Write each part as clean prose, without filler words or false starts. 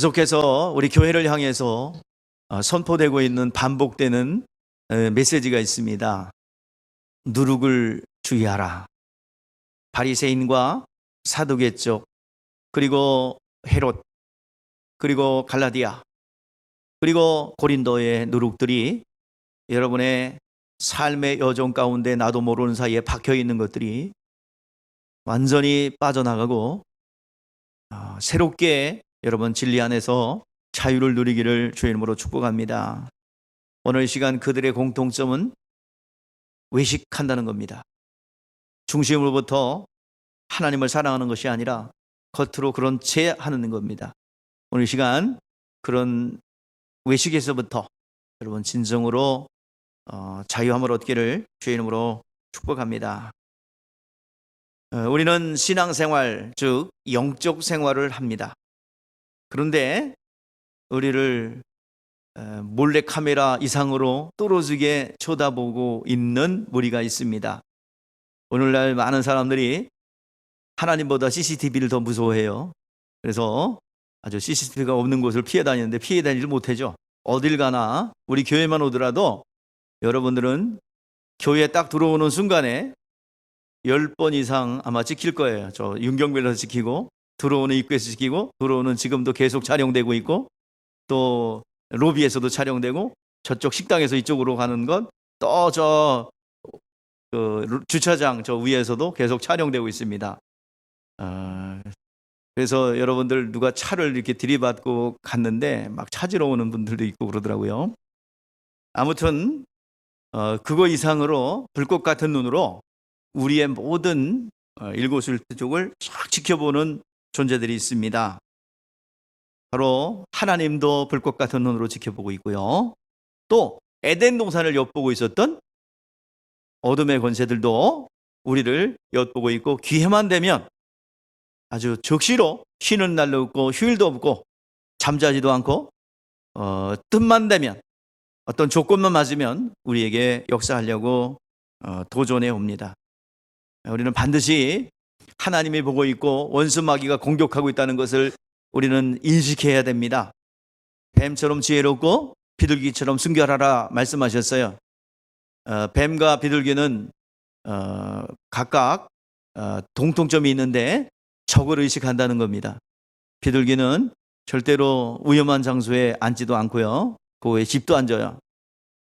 계속해서 우리 교회를 향해서 선포되고 있는 반복되는 메시지가 있습니다. 누룩을 주의하라. 바리새인과 사두개 쪽, 그리고 헤롯, 그리고 갈라디아, 그리고 고린도의 누룩들이 여러분의 삶의 여정 가운데 나도 모르는 사이에 박혀 있는 것들이 완전히 빠져나가고 새롭게 여러분 진리 안에서 자유를 누리기를 주의 이름으로 축복합니다. 오늘 시간 그들의 공통점은 외식한다는 겁니다. 중심으로부터 하나님을 사랑하는 것이 아니라 겉으로 그런 채 하는 겁니다. 오늘 시간 그런 외식에서부터 여러분 진정으로 자유함을 얻기를 주의 이름으로 축복합니다. 우리는 신앙생활, 즉 영적 생활을 합니다. 그런데 우리를 몰래카메라 이상으로 뚫어지게 쳐다보고 있는 무리가 있습니다. 오늘날 많은 사람들이 하나님보다 CCTV를 더 무서워해요. 그래서 아주 CCTV가 없는 곳을 피해 다니는데 피해 다니지 못하죠. 어딜 가나 우리 교회만 오더라도 여러분들은 교회에 딱 들어오는 순간에 10번 이상 아마 찍힐 거예요. 저 윤경벨에서 찍히고, 들어오는 입구에서 찍히고, 들어오는 지금도 계속 촬영되고 있고, 또 로비에서도 촬영되고, 저쪽 식당에서 이쪽으로 가는 건 또 저 주차장 저 위에서도 계속 촬영되고 있습니다. 그래서 여러분들 누가 차를 이렇게 들이받고 갔는데 막 찾으러 오는 분들도 있고 그러더라고요. 아무튼 그거 이상으로 불꽃 같은 눈으로 우리의 모든 일거수일투족을 쫙 지켜보는 존재들이 있습니다. 바로 하나님도 불꽃 같은 눈으로 지켜보고 있고요. 또 에덴 동산을 엿보고 있었던 어둠의 권세들도 우리를 엿보고 있고, 기회만 되면 아주 적시로 쉬는 날도 없고 휴일도 없고 잠자지도 않고 틈만 되면 어떤 조건만 맞으면 우리에게 역사하려고 도전해 옵니다. 우리는 반드시 하나님이 보고 있고 원수 마귀가 공격하고 있다는 것을 우리는 인식해야 됩니다. 뱀처럼 지혜롭고 비둘기처럼 순결하라 말씀하셨어요. 뱀과 비둘기는 각각 공통점이 있는데 적을 의식한다는 겁니다. 비둘기는 절대로 위험한 장소에 앉지도 않고요, 그 집도 안 져요.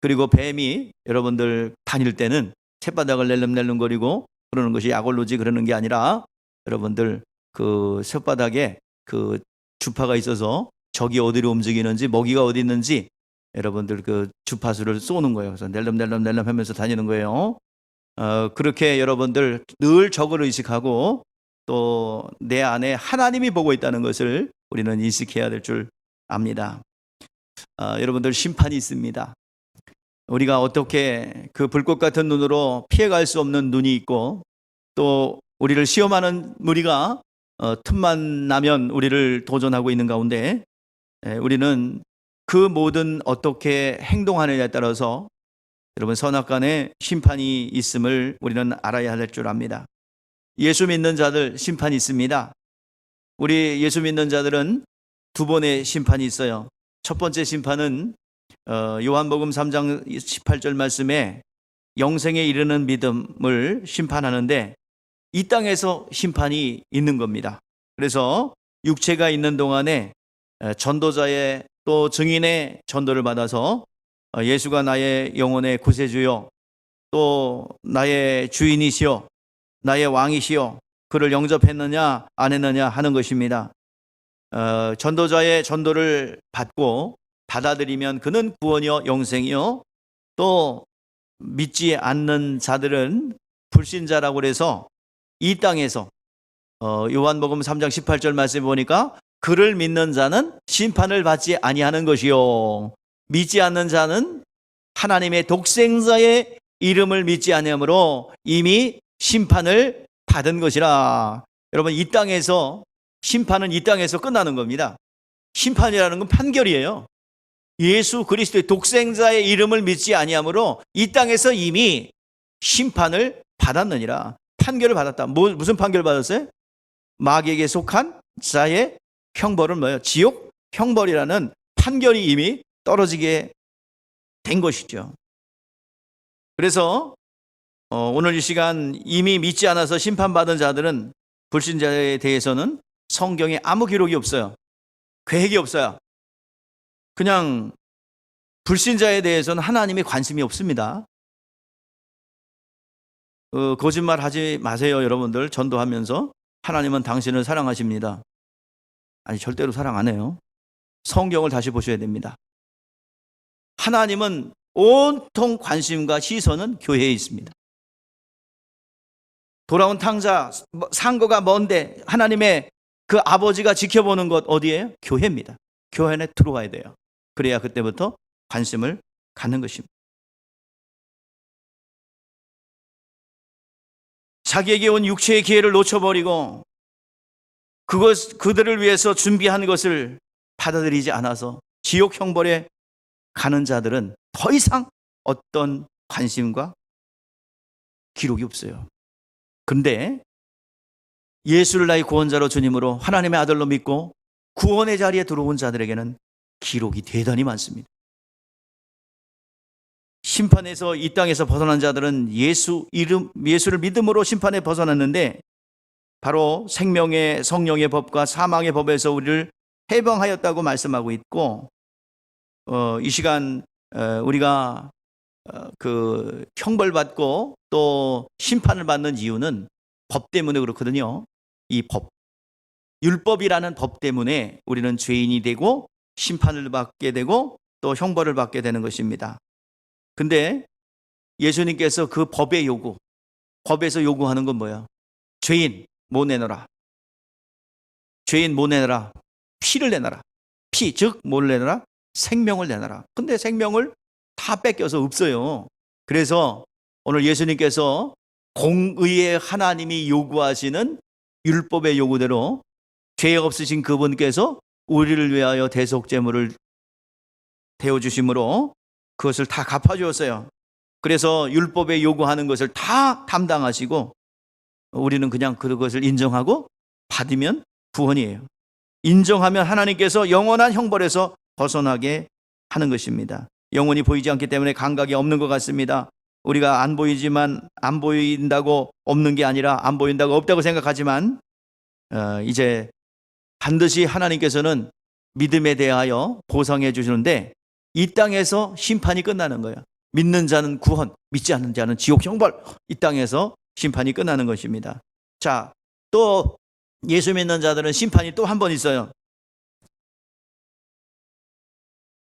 그리고 뱀이 여러분들 다닐 때는 혓바닥을 낼름낼름거리고 그러는 것이 약올로지 그러는 게 아니라 여러분들 그 혓바닥에 그 주파가 있어서 적이 어디로 움직이는지, 먹이가 어디 있는지 여러분들 그 주파수를 쏘는 거예요. 그래서 낼름낼름 하면서 다니는 거예요. 그렇게 여러분들 늘 적을 의식하고 또 내 안에 하나님이 보고 있다는 것을 우리는 인식해야 될 줄 압니다. 여러분들 심판이 있습니다. 우리가 어떻게 그 불꽃 같은 눈으로 피해갈 수 없는 눈이 있고, 또 우리를 시험하는 무리가 틈만 나면 우리를 도전하고 있는 가운데 우리는 그 모든 어떻게 행동하느냐에 따라서 여러분 선악간에 심판이 있음을 우리는 알아야 할 줄 압니다. 예수 믿는 자들 심판이 있습니다. 우리 예수 믿는 자들은 두 번의 심판이 있어요. 첫 번째 심판은 요한복음 3장 18절 말씀에 영생에 이르는 믿음을 심판하는데, 이 땅에서 심판이 있는 겁니다. 그래서 육체가 있는 동안에 전도자의 또 증인의 전도를 받아서 예수가 나의 영혼의 구세주요, 또 나의 주인이시요, 나의 왕이시요, 그를 영접했느냐 안 했느냐 하는 것입니다. 전도자의 전도를 받고 받아들이면 그는 구원이요 영생이요, 또 믿지 않는 자들은 불신자라고 해서 이 땅에서 요한복음 3장 18절 말씀에 보니까 그를 믿는 자는 심판을 받지 아니하는 것이요, 믿지 않는 자는 하나님의 독생자의 이름을 믿지 아니하므로 이미 심판을 받은 것이라. 여러분, 이 땅에서 심판은 이 땅에서 끝나는 겁니다. 심판이라는 건 판결이에요. 예수 그리스도의 독생자의 이름을 믿지 아니하므로 이 땅에서 이미 심판을 받았느니라. 판결을 받았다. 무슨 판결을 받았어요? 마귀에게 속한 자의 형벌은 뭐예요? 지옥 형벌이라는 판결이 이미 떨어지게 된 것이죠. 그래서 오늘 이 시간 이미 믿지 않아서 심판받은 자들은, 불신자에 대해서는 성경에 아무 기록이 없어요. 계획이 없어요. 그냥 불신자에 대해서는 하나님의 관심이 없습니다. 거짓말 하지 마세요, 여러분들. 전도하면서 하나님은 당신을 사랑하십니다. 아니, 절대로 사랑 안 해요. 성경을 다시 보셔야 됩니다. 하나님은 온통 관심과 시선은 교회에 있습니다. 돌아온 탕자, 상고가 먼데 하나님의 그 아버지가 지켜보는 것 어디예요? 교회입니다. 교회 안에 들어와야 돼요. 그래야 그때부터 관심을 갖는 것입니다. 자기에게 온 육체의 기회를 놓쳐버리고 그들을 위해서 준비한 것을 받아들이지 않아서 지옥 형벌에 가는 자들은 더 이상 어떤 관심과 기록이 없어요. 그런데 예수를 나의 구원자로 주님으로 하나님의 아들로 믿고 구원의 자리에 들어온 자들에게는 기록이 대단히 많습니다. 심판에서 이 땅에서 벗어난 자들은 예수를 믿음으로 심판에 벗어났는데, 바로 생명의 성령의 법과 사망의 법에서 우리를 해방하였다고 말씀하고 있고, 이 시간 우리가 그 형벌받고 또 심판을 받는 이유는 법 때문에 그렇거든요. 이 법, 율법이라는 법 때문에 우리는 죄인이 되고 심판을 받게 되고 또 형벌을 받게 되는 것입니다. 근데 예수님께서 그 법의 요구, 법에서 요구하는 건 뭐야? 죄인 뭐 내놔라. 죄인 뭐 내놔라. 피를 내놔라. 피, 즉 뭘 내놔라? 생명을 내놔라. 근데 생명을 다 뺏겨서 없어요. 그래서 오늘 예수님께서 공의의 하나님이 요구하시는 율법의 요구대로 죄 없으신 그분께서 우리를 위하여 대속제물을 태워주심으로 그것을 다 갚아주었어요. 그래서 율법에 요구하는 것을 다 담당하시고 우리는 그냥 그것을 인정하고 받으면 구원이에요. 인정하면 하나님께서 영원한 형벌에서 벗어나게 하는 것입니다. 영혼이 보이지 않기 때문에 감각이 없는 것 같습니다. 우리가 안 보이지만, 안 보인다고 없는 게 아니라 안 보인다고 없다고 생각하지만 이제 반드시 하나님께서는 믿음에 대하여 보상해 주시는데 이 땅에서 심판이 끝나는 거예요. 믿는 자는 구원, 믿지 않는 자는 지옥 형벌. 이 땅에서 심판이 끝나는 것입니다. 자, 또 예수 믿는 자들은 심판이 또 한 번 있어요.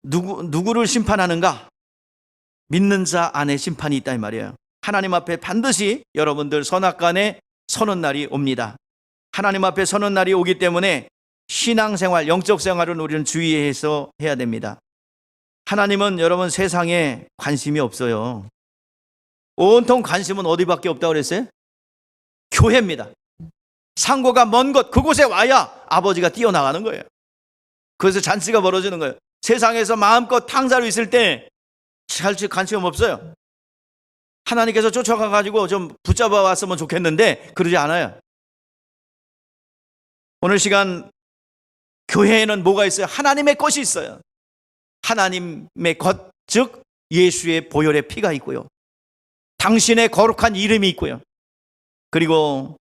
누구를 심판하는가? 믿는 자 안에 심판이 있다 이 말이에요. 하나님 앞에 반드시 여러분들 선악간에 서는 날이 옵니다. 하나님 앞에 서는 날이 오기 때문에 신앙생활, 영적 생활은 우리는 주의해서 해야 됩니다. 하나님은 여러분 세상에 관심이 없어요. 온통 관심은 어디밖에 없다고 그랬어요? 교회입니다. 상고가 먼 곳, 그곳에 와야 아버지가 뛰어나가는 거예요. 그래서 잔치가 벌어지는 거예요. 세상에서 마음껏 탕자로 있을 때 관심 없어요. 하나님께서 쫓아가가지고 좀 붙잡아 왔으면 좋겠는데 그러지 않아요. 오늘 시간 교회에는 뭐가 있어요? 하나님의 것이 있어요. 하나님의 것, 즉 예수의 보혈의 피가 있고요. 당신의 거룩한 이름이 있고요. 그리고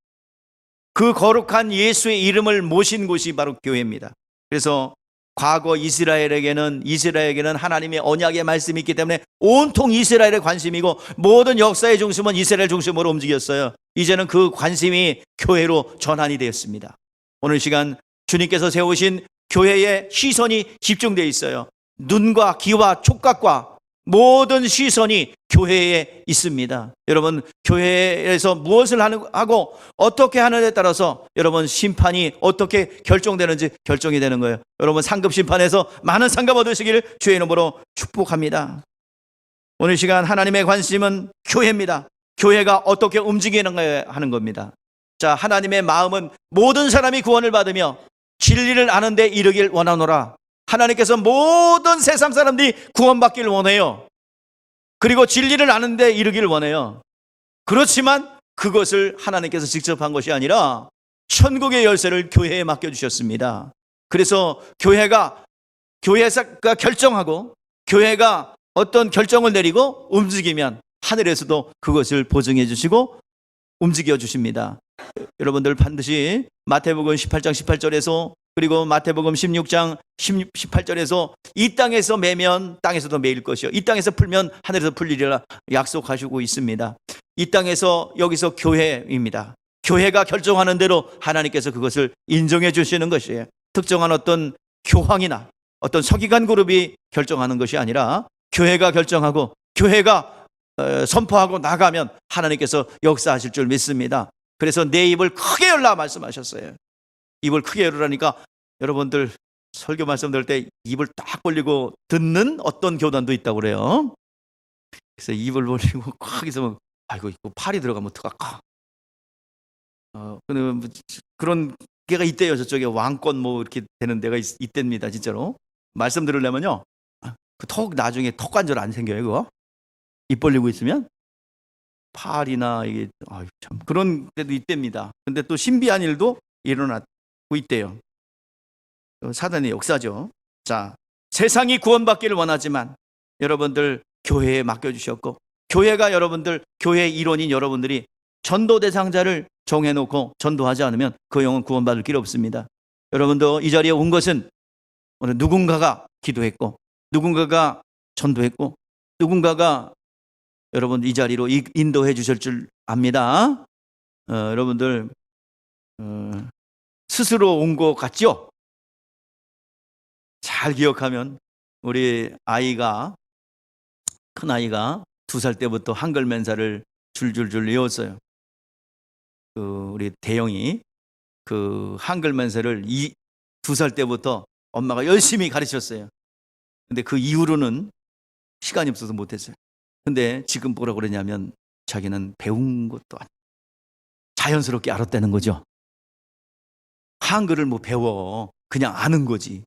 그 거룩한 예수의 이름을 모신 곳이 바로 교회입니다. 그래서 과거 이스라엘에게는 하나님의 언약의 말씀이 있기 때문에 온통 이스라엘의 관심이고 모든 역사의 중심은 이스라엘 중심으로 움직였어요. 이제는 그 관심이 교회로 전환이 되었습니다. 오늘 시간 주님께서 세우신 교회의 시선이 집중되어 있어요. 눈과 귀와 촉각과 모든 시선이 교회에 있습니다. 여러분, 교회에서 무엇을 하고 어떻게 하느냐에 따라서 여러분 심판이 어떻게 결정되는지 결정이 되는 거예요. 여러분 상급 심판에서 많은 상급 얻으시기를 주의 이름으로 축복합니다. 오늘 시간 하나님의 관심은 교회입니다. 교회가 어떻게 움직이는가 하는 겁니다. 자, 하나님의 마음은 모든 사람이 구원을 받으며 진리를 아는 데 이르길 원하노라. 하나님께서 모든 세상 사람들이 구원받기를 원해요. 그리고 진리를 아는 데 이르기를 원해요. 그렇지만 그것을 하나님께서 직접 한 것이 아니라 천국의 열쇠를 교회에 맡겨주셨습니다. 그래서 교회가 교회가 결정하고 교회가 어떤 결정을 내리고 움직이면 하늘에서도 그것을 보증해 주시고 움직여 주십니다. 여러분들 반드시 마태복음 18장 18절에서 그리고 마태복음 16장 18절에서 이 땅에서 매면 땅에서도 매일 것이요 이 땅에서 풀면 하늘에서 풀리리라 약속하시고 있습니다. 이 땅에서 여기서 교회입니다. 교회가 결정하는 대로 하나님께서 그것을 인정해 주시는 것이에요. 특정한 어떤 교황이나 어떤 서기관 그룹이 결정하는 것이 아니라 교회가 결정하고 교회가 선포하고 나가면 하나님께서 역사하실 줄 믿습니다. 그래서 내 입을 크게 열라 말씀하셨어요. 입을 크게 열으라니까 여러분들 설교 말씀 들을 때 입을 딱 벌리고 듣는 어떤 교단도 있다고 그래요. 그래서 입을 벌리고 콱 있으면 아이고 이거 팔이 들어가면 어떡할까. 그런 게가 있대요. 저쪽에 왕권 뭐 이렇게 되는 데가 있답니다. 진짜로 말씀 들으려면요 턱 나중에 턱 관절 안 생겨요. 그거 입 벌리고 있으면 팔이나 이게 참 그런 데도 있답니다. 근데 또 신비한 일도 일어나고 있대요. 사단의 역사죠. 자, 세상이 구원받기를 원하지만 여러분들 교회에 맡겨주셨고 교회가 여러분들 교회 일원인 여러분들이 전도 대상자를 정해놓고 전도하지 않으면 그 영혼 구원받을 길 없습니다. 여러분도 이 자리에 온 것은 오늘 누군가가 기도했고 누군가가 전도했고 누군가가 여러분 이 자리로 인도해 주실 줄 압니다. 여러분들 스스로 온 것 같죠? 잘 기억하면 우리 아이가 큰 아이가 2살 때부터 한글 멘사를 줄줄줄 외웠어요. 우리 대영이 그 한글 멘사를 2살 때부터 엄마가 열심히 가르쳤어요. 근데 그 이후로는 시간이 없어서 못했어요. 근데 지금 뭐라고 그러냐면 자기는 배운 것도 아니고 자연스럽게 알았다는 거죠. 한글을 뭐 배워 그냥 아는 거지.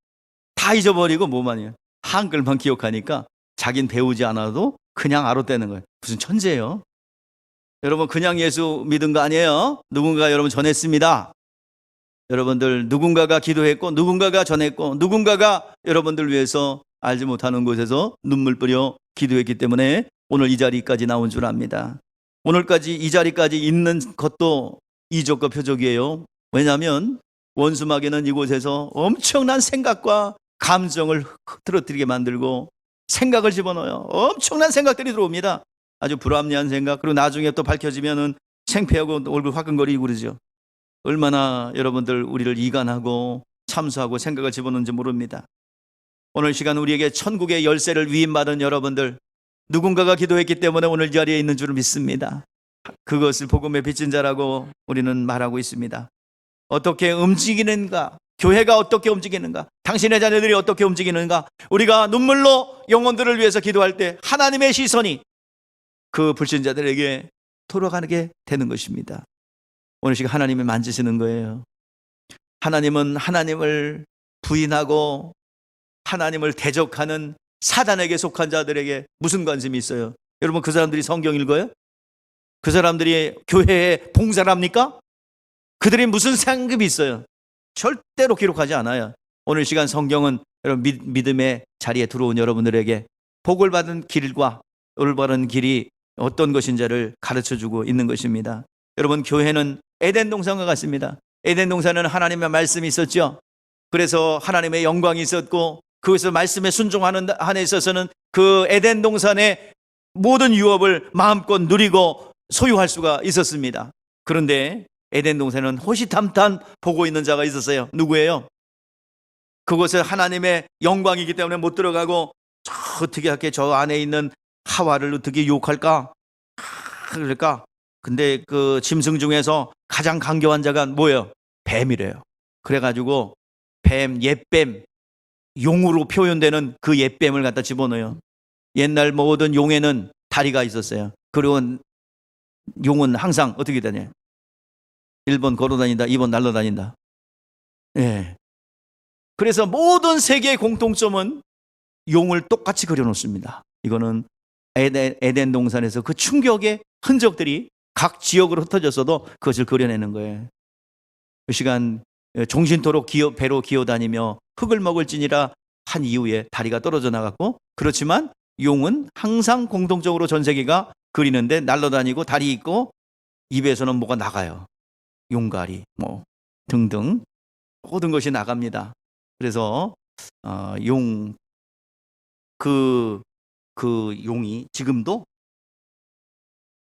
다 잊어버리고 뭐만이에요. 한글만 기억하니까 자긴 배우지 않아도 그냥 알았다는 거예요. 무슨 천재예요. 여러분 그냥 예수 믿은 거 아니에요. 누군가 여러분 전했습니다. 여러분들 누군가가 기도했고 누군가가 전했고 누군가가 여러분들 위해서 알지 못하는 곳에서 눈물 뿌려 기도했기 때문에 오늘 이 자리까지 나온 줄 압니다. 오늘까지 이 자리까지 있는 것도 이적과 표적이에요. 왜냐하면 원수마귀는 이곳에서 엄청난 생각과 감정을 흐트러뜨리게 만들고 생각을 집어넣어요. 엄청난 생각들이 들어옵니다. 아주 불합리한 생각. 그리고 나중에 또 밝혀지면은 창피하고 얼굴 화끈거리고 그러죠. 얼마나 여러분들 우리를 이간하고 참수하고 생각을 집어넣는지 모릅니다. 오늘 시간 우리에게 천국의 열쇠를 위임받은 여러분들 누군가가 기도했기 때문에 오늘 이 자리에 있는 줄 믿습니다. 그것을 복음의 빚진 자라고 우리는 말하고 있습니다. 어떻게 움직이는가? 교회가 어떻게 움직이는가? 당신의 자녀들이 어떻게 움직이는가? 우리가 눈물로 영혼들을 위해서 기도할 때 하나님의 시선이 그 불신자들에게 돌아가게 되는 것입니다. 오늘 시간 하나님이 만지시는 거예요. 하나님은 하나님을 부인하고 하나님을 대적하는 사단에게 속한 자들에게 무슨 관심이 있어요? 여러분 그 사람들이 성경 읽어요? 그 사람들이 교회에 봉사를 합니까? 그들이 무슨 상급이 있어요? 절대로 기록하지 않아요. 오늘 시간 성경은 여러분 믿음의 자리에 들어온 여러분들에게 복을 받은 길과 올바른 길이 어떤 것인지를 가르쳐주고 있는 것입니다. 여러분 교회는 에덴 동산과 같습니다. 에덴 동산은 하나님의 말씀이 있었죠. 그래서 하나님의 영광이 있었고 그것을 말씀에 순종하는 한에 있어서는 그 에덴 동산의 모든 유업을 마음껏 누리고 소유할 수가 있었습니다. 그런데 에덴 동산은 호시탐탐 보고 있는 자가 있었어요. 누구예요? 그곳에 하나님의 영광이기 때문에 못 들어가고 어떻게 할게 저 안에 있는 하와를 어떻게 유혹할까? 그럴까? 근데 그 짐승 중에서 가장 강경한 자가 뭐예요? 뱀이래요. 그래가지고 뱀, 옛뱀, 용으로 표현되는 그 옛뱀을 갖다 집어넣어요. 옛날 모든 용에는 다리가 있었어요. 그리고 용은 항상 어떻게 되냐? 1번 걸어다닌다, 2번 날아다닌다. 예. 그래서 모든 세계의 공통점은 용을 똑같이 그려놓습니다. 이거는 에덴 동산에서 그 충격의 흔적들이 각 지역으로 흩어졌어도 그것을 그려내는 거예요. 그 시간 종신토록 배로 기어다니며 흙을 먹을지니라 한 이후에 다리가 떨어져 나갔고, 그렇지만 용은 항상 공통적으로 전 세계가 그리는데 날아다니고 다리 있고 입에서는 뭐가 나가요. 용가리 뭐 등등 모든 것이 나갑니다. 그래서 용 그 용이 지금도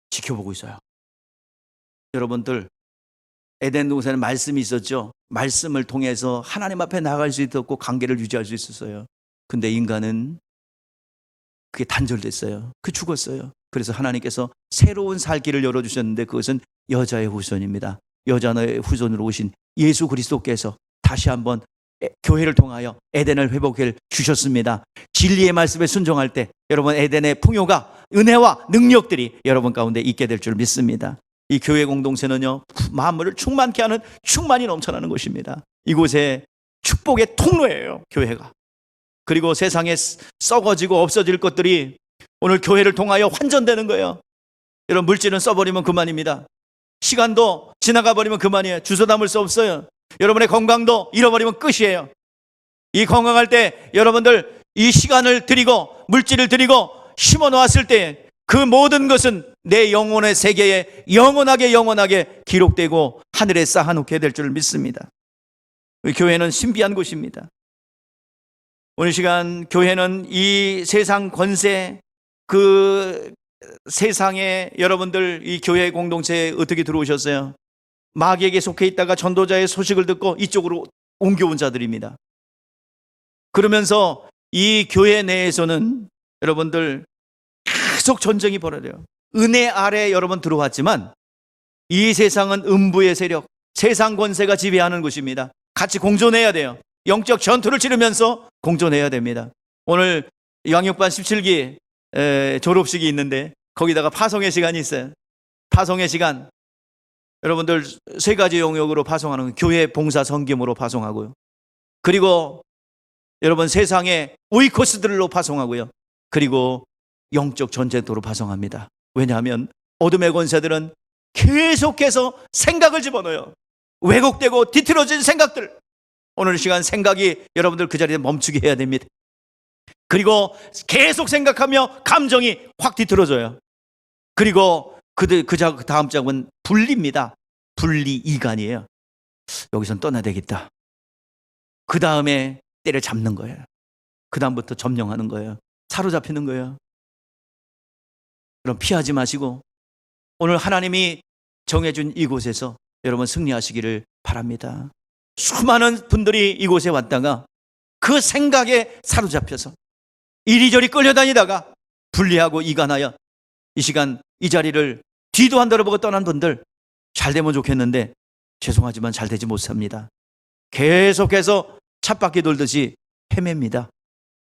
지켜보고 있어요. 여러분들, 에덴 동산에 말씀이 있었죠. 말씀을 통해서 하나님 앞에 나갈 수 있었고 관계를 유지할 수 있었어요. 근데 인간은 그게 단절됐어요. 그 죽었어요. 그래서 하나님께서 새로운 살 길을 열어주셨는데 그것은 여자의 후손입니다. 여자의 후손으로 오신 예수 그리스도께서 다시 한번 교회를 통하여 에덴을 회복해 주셨습니다. 진리의 말씀에 순종할 때 여러분 에덴의 풍요가, 은혜와 능력들이 여러분 가운데 있게 될 줄 믿습니다. 이 교회 공동체는요, 만물을 충만케 하는 충만이 넘쳐나는 곳입니다. 이곳에 축복의 통로예요, 교회가. 그리고 세상에 썩어지고 없어질 것들이 오늘 교회를 통하여 환전되는 거예요. 여러분, 물질은 써버리면 그만입니다. 시간도 지나가 버리면 그만이에요. 주워 담을 수 없어요. 여러분의 건강도 잃어버리면 끝이에요. 이 건강할 때 여러분들 이 시간을 드리고 물질을 드리고 심어 놓았을 때 그 모든 것은 내 영혼의 세계에 영원하게 기록되고 하늘에 쌓아놓게 될 줄 믿습니다. 교회는 신비한 곳입니다. 오늘 시간 교회는 이 세상 권세, 그 세상에 여러분들 이 교회 공동체에 어떻게 들어오셨어요? 마귀에게 속해 있다가 전도자의 소식을 듣고 이쪽으로 옮겨온 자들입니다. 그러면서 이 교회 내에서는 여러분들 계속 전쟁이 벌어져요. 은혜 아래 여러분 들어왔지만 이 세상은 음부의 세력, 세상 권세가 지배하는 곳입니다. 같이 공존해야 돼요. 영적 전투를 치르면서 공존해야 됩니다. 오늘 양육반 17기 졸업식이 있는데 거기다가 파송의 시간이 있어요. 파송의 시간, 여러분들 세 가지 영역으로 파송하는, 교회 봉사 섬김으로 파송하고요. 그리고 여러분 세상의 오이코스들로 파송하고요. 그리고 영적 전쟁터로 파송합니다. 왜냐하면 어둠의 권세들은 계속해서 생각을 집어넣어요. 왜곡되고 뒤틀어진 생각들. 오늘 시간 생각이 여러분들 그 자리에 멈추게 해야 됩니다. 그리고 계속 생각하며 감정이 확 뒤틀어져요. 그리고 그 다음 장은 분리입니다. 분리 이간이에요. 여기선 떠나야 되겠다. 그 다음에 때려잡는 거예요. 그 다음부터 점령하는 거예요. 사로잡히는 거예요. 그럼 피하지 마시고 오늘 하나님이 정해준 이곳에서 여러분 승리하시기를 바랍니다. 수많은 분들이 이곳에 왔다가 그 생각에 사로잡혀서 이리저리 끌려다니다가 분리하고 이간하여 이 시간 이 자리를 뒤도 안 돌아보고 떠난 분들, 잘 되면 좋겠는데 죄송하지만 잘 되지 못합니다. 계속해서 찻바퀴 돌듯이 헤맵니다.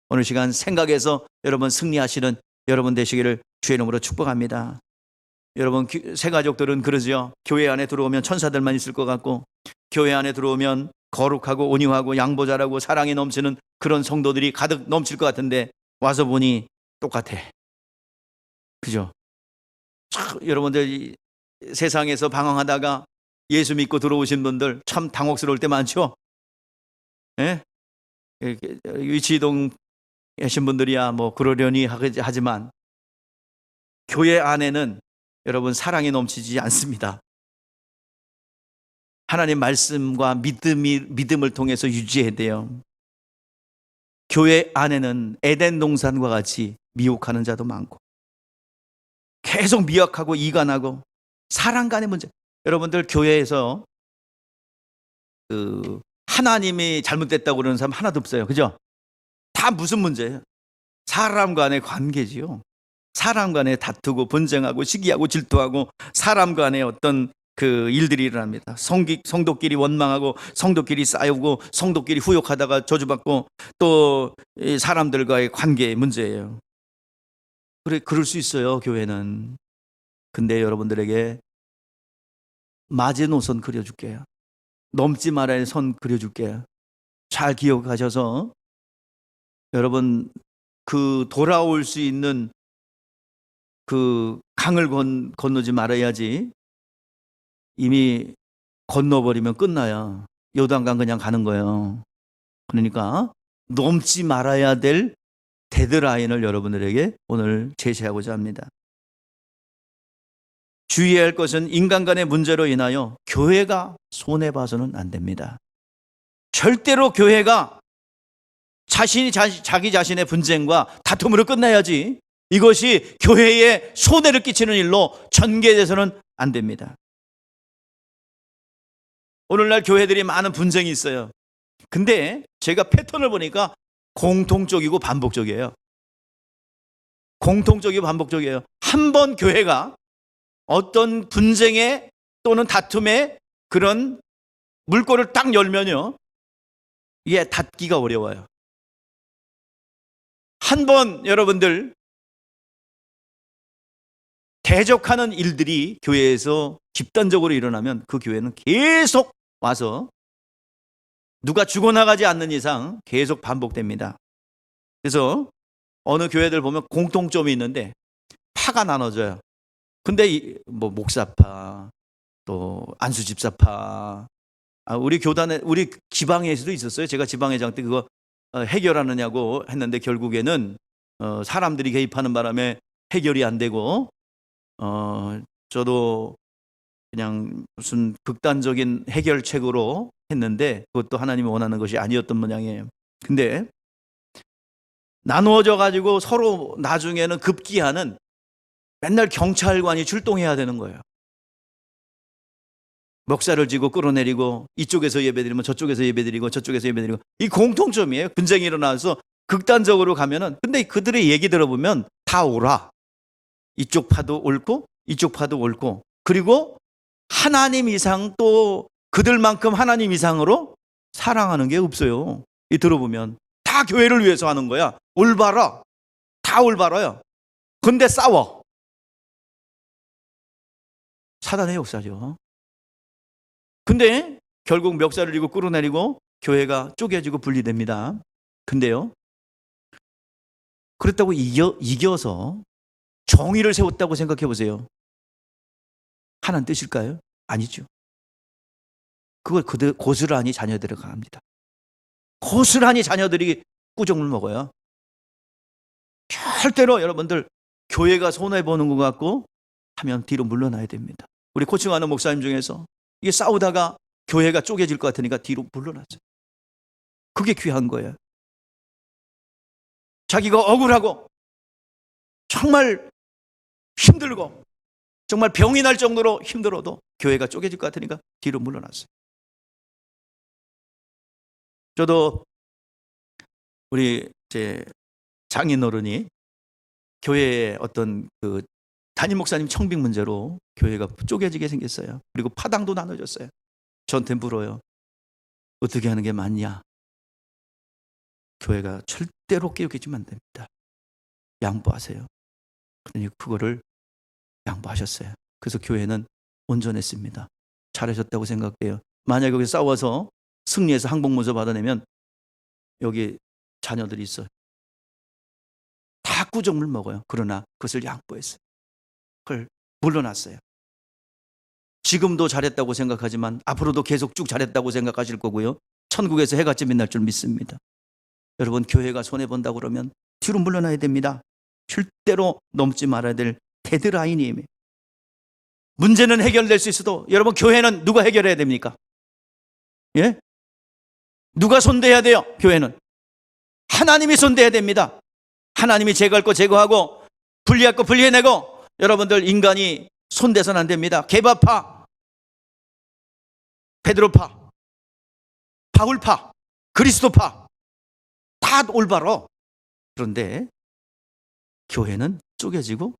오늘 시간 생각에서 여러분 승리하시는 여러분 되시기를 주의 이름으로 축복합니다. 여러분 새 가족들은 그러죠. 교회 안에 들어오면 천사들만 있을 것 같고, 교회 안에 들어오면 거룩하고 온유하고 양보 잘하고 사랑이 넘치는 그런 성도들이 가득 넘칠 것 같은데 와서 보니 똑같아. 그죠? 여러분들 세상에서 방황하다가 예수 믿고 들어오신 분들 참 당혹스러울 때 많죠? 예? 위치이동 하신 분들이야 뭐 그러려니 하지만 교회 안에는 여러분 사랑이 넘치지 않습니다. 하나님 말씀과 믿음을 통해서 유지해야 돼요. 교회 안에는 에덴 동산과 같이 미혹하는 자도 많고 계속 미혹하고 이간하고 사랑 간의 문제. 여러분들 교회에서 하나님이 잘못됐다고 그러는 사람 하나도 없어요. 그죠? 다 무슨 문제예요? 사람 간의 관계지요. 사람 간에 다투고 분쟁하고 시기하고 질투하고 사람 간에 어떤 그 일들이 일어납니다. 성도끼리 원망하고 성도끼리 싸우고 성도끼리 후욕하다가 저주받고 또 사람들과의 관계의 문제예요. 그럴 수 있어요, 교회는. 근데 여러분들에게 마지노선 그려줄게요. 넘지 말아야 할 선 그려줄게요. 잘 기억하셔서 여러분 그 돌아올 수 있는 그 강을 건너지 말아야지. 이미 건너버리면 끝나요. 요단강 그냥 가는 거예요. 그러니까 넘지 말아야 될 데드라인을 여러분들에게 오늘 제시하고자 합니다. 주의해야 할 것은 인간 간의 문제로 인하여 교회가 손해봐서는 안 됩니다. 절대로 교회가 자기 자신의 분쟁과 다툼으로 끝나야지 이것이 교회에 손해를 끼치는 일로 전개돼서는 안 됩니다. 오늘날 교회들이 많은 분쟁이 있어요. 근데 제가 패턴을 보니까 공통적이고 반복적이에요. 공통적이고 반복적이에요. 한 번 교회가 어떤 분쟁에 또는 다툼에 그런 물꼬를 딱 열면요, 이게 닫기가 어려워요. 한 번 여러분들 대적하는 일들이 교회에서 집단적으로 일어나면 그 교회는 계속 와서 누가 죽어나가지 않는 이상 계속 반복됩니다. 그래서 어느 교회들 보면 공통점이 있는데 파가 나눠져요. 근데 뭐 목사파, 또 안수집사파, 우리 교단에, 우리 지방에서도 있었어요. 제가 지방회장 때 그거 해결하느냐고 했는데 결국에는 사람들이 개입하는 바람에 해결이 안 되고, 저도 그냥 무슨 극단적인 해결책으로 했는데 그것도 하나님이 원하는 것이 아니었던 모양이에요. 근데 나누어져 가지고 서로 나중에는 급기야는 맨날 경찰관이 출동해야 되는 거예요. 멱살을 쥐고 끌어내리고, 이쪽에서 예배드리면 저쪽에서 예배드리고, 저쪽에서 예배드리고, 이 공통점이에요. 분쟁이 일어나서 극단적으로 가면은. 근데 그들의 얘기 들어보면 다 옳아. 이쪽 파도 옳고 이쪽 파도 옳고, 그리고 하나님 이상, 또 그들만큼 하나님 이상으로 사랑하는 게 없어요. 이 들어보면 다 교회를 위해서 하는 거야. 올바라. 다 올바라요. 근데 싸워. 사단의 역사죠. 근데 결국 멱살을 쥐고 끌어내리고 교회가 쪼개지고 분리됩니다. 근데요, 그렇다고 이겨서 정의를 세웠다고 생각해 보세요. 하나님 뜻일까요? 아니죠. 그걸 고스란히 자녀들이 갑니다. 고스란히 자녀들이 꾸정을 먹어요. 절대로 여러분들 교회가 손해보는 것 같고 하면 뒤로 물러나야 됩니다. 우리 코칭하는 목사님 중에서 이게 싸우다가 교회가 쪼개질 것 같으니까 뒤로 물러나죠. 그게 귀한 거예요. 자기가 억울하고 정말 힘들고 정말 병이 날 정도로 힘들어도 교회가 쪼개질 것 같으니까 뒤로 물러났어요. 저도 우리 제 장인어른이 교회에 어떤 그 담임 목사님 청빙 문제로 교회가 쪼개지게 생겼어요. 그리고 파당도 나눠졌어요. 저한테 물어요. 어떻게 하는 게 맞냐? 교회가 절대로 깨우치면 안 됩니다. 양보하세요. 그러니 그거를 양보하셨어요. 그래서 교회는 온전했습니다. 잘하셨다고 생각돼요. 만약에 여기 싸워서 승리해서 항복문서 받아내면 여기 자녀들이 있어요. 다 꾸정물 먹어요. 그러나 그것을 양보했어요. 그걸 물러났어요. 지금도 잘했다고 생각하지만 앞으로도 계속 쭉 잘했다고 생각하실 거고요. 천국에서 해같이 빛날 줄 믿습니다. 여러분, 교회가 손해본다고 그러면 뒤로 물러나야 됩니다. 절대로 넘지 말아야 될 데드라인이에요. 문제는 해결될 수 있어도 여러분, 교회는 누가 해결해야 됩니까? 예? 누가 손대야 돼요? 교회는 하나님이 손대야 됩니다. 하나님이 제거할 거 제거하고 분리할 거 분리해내고, 여러분들 인간이 손대서는 안 됩니다. 게바파, 베드로파, 바울파, 그리스도파 다 올바로. 그런데 교회는 쪼개지고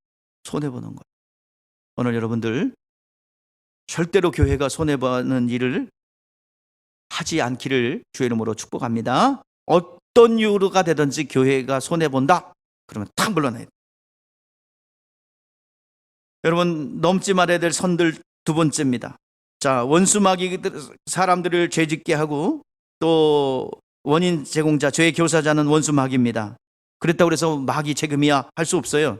손해보는 거예요. 오늘 여러분들 절대로 교회가 손해보는 일을 하지 않기를 주의 이름으로 축복합니다. 어떤 이유가 되든지 교회가 손해본다 그러면 탁 물러나야 돼요. 여러분, 넘지 말아야 될 선들 두 번째입니다. 자, 원수마귀 사람들을 죄짓게 하고 또 원인 제공자, 죄의 교사자는 원수마귀입니다. 그랬다고 해서 마귀 책임이야 할 수 없어요.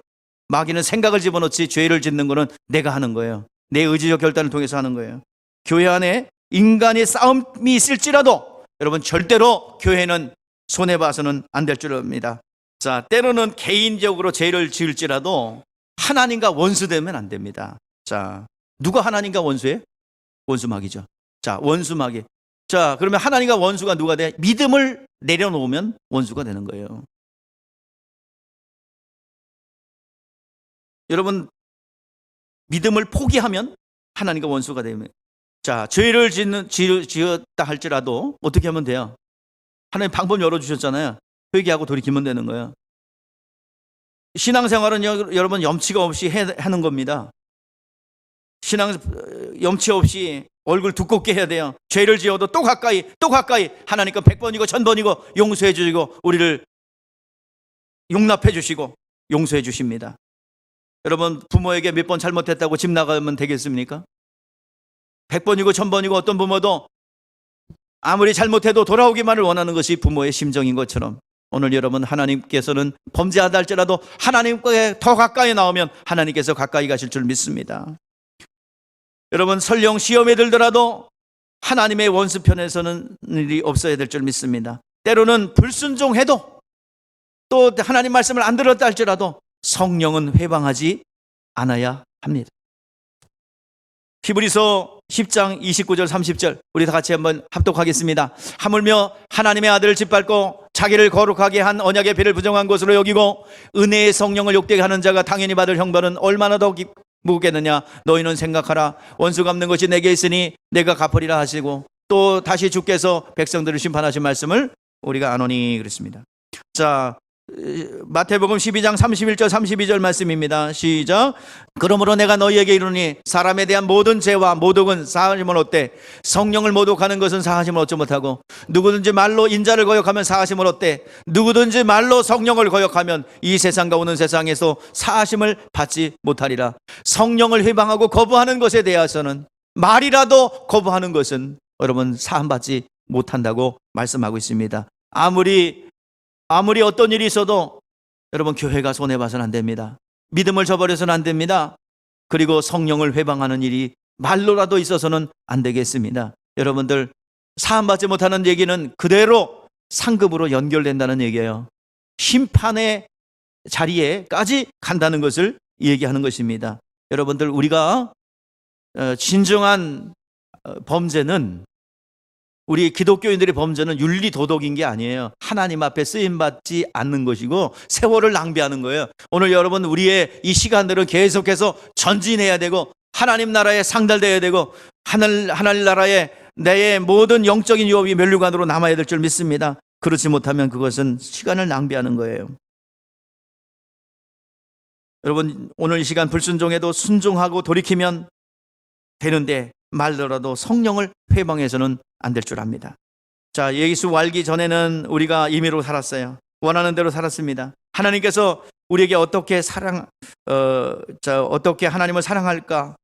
마귀는 생각을 집어넣지 죄를 짓는 거는 내가 하는 거예요. 내 의지적 결단을 통해서 하는 거예요. 교회 안에 인간의 싸움이 있을지라도 여러분, 절대로 교회는 손해봐서는 안 될 줄 압니다. 자, 때로는 개인적으로 죄를 지을지라도 하나님과 원수되면 안 됩니다. 자, 누가 하나님과 원수예요? 원수마귀죠. 자, 원수마귀. 자, 그러면 하나님과 원수가 누가 돼? 믿음을 내려놓으면 원수가 되는 거예요. 여러분, 믿음을 포기하면 하나님과 원수가 되면, 자, 죄를 지었다 할지라도 어떻게 하면 돼요? 하나님 방법 열어주셨잖아요. 회개하고 돌이키면 되는 거예요. 신앙생활은 여러분 염치가 없이 하는 겁니다. 염치 없이 얼굴 두껍게 해야 돼요. 죄를 지어도 또 가까이 하나님께 100번이고 1000번이고 용서해 주시고 우리를 용납해 주시고 용서해 주십니다. 여러분, 부모에게 몇 번 잘못했다고 집 나가면 되겠습니까? 100번이고 1000번이고 어떤 부모도 아무리 잘못해도 돌아오기만을 원하는 것이 부모의 심정인 것처럼 오늘 여러분, 하나님께서는 범죄하다 할지라도 하나님께 더 가까이 나오면 하나님께서 가까이 가실 줄 믿습니다. 여러분, 설령 시험에 들더라도 하나님의 원수편에서는 일이 없어야 될 줄 믿습니다. 때로는 불순종해도 또 하나님 말씀을 안 들었다 할지라도 성령은 회방하지 않아야 합니다. 히브리서 10장 29절 30절 우리 다 같이 한번 합독하겠습니다. 하물며 하나님의 아들을 짓밟고 자기를 거룩하게 한 언약의 피를 부정한 것으로 여기고 은혜의 성령을 욕되게 하는 자가 당연히 받을 형벌은 얼마나 더 무겁겠느냐. 너희는 생각하라. 원수 갚는 것이 내게 있으니 내가 갚으리라 하시고 또 다시 주께서 백성들을 심판하신 말씀을 우리가 아노니 그랬습니다. 자, 마태복음 12장 31절 32절 말씀입니다. 시작. 그러므로 내가 너희에게 이르노니 사람에 대한 모든 죄와 모독은 사하심을 얻되 성령을 모독하는 것은 사하심을 얻지 못하고 누구든지 말로 인자를 거역하면 사하심을 얻되 누구든지 말로 성령을 거역하면 이 세상과 오는 세상에서 사하심을 받지 못하리라. 성령을 회방하고 거부하는 것에 대해서는 말이라도 거부하는 것은 여러분 사함받지 못한다고 말씀하고 있습니다. 아무리 어떤 일이 있어도 여러분 교회가 손해봐서는 안 됩니다. 믿음을 저버려서는 안 됩니다. 그리고 성령을 회방하는 일이 말로라도 있어서는 안 되겠습니다. 여러분들 사함받지 못하는 얘기는 그대로 상급으로 연결된다는 얘기예요. 심판의 자리에까지 간다는 것을 얘기하는 것입니다. 여러분들 우리가 진정한 범죄는 우리 기독교인들의 범죄는 윤리 도덕인 게 아니에요. 하나님 앞에 쓰임받지 않는 것이고 세월을 낭비하는 거예요. 오늘 여러분 우리의 이 시간들은 계속해서 전진해야 되고 하나님 나라에 상달돼야 되고 하늘나라에 내 모든 영적인 유업이 면류관으로 남아야 될 줄 믿습니다. 그렇지 못하면 그것은 시간을 낭비하는 거예요. 여러분 오늘 이 시간 불순종해도 순종하고 돌이키면 되는데 말로라도 성령을 회방해서는 안 될 줄 압니다. 자, 예수 알기 전에는 우리가 임의로 살았어요. 원하는 대로 살았습니다. 하나님께서 우리에게 어떻게 어떻게 하나님을 사랑할까?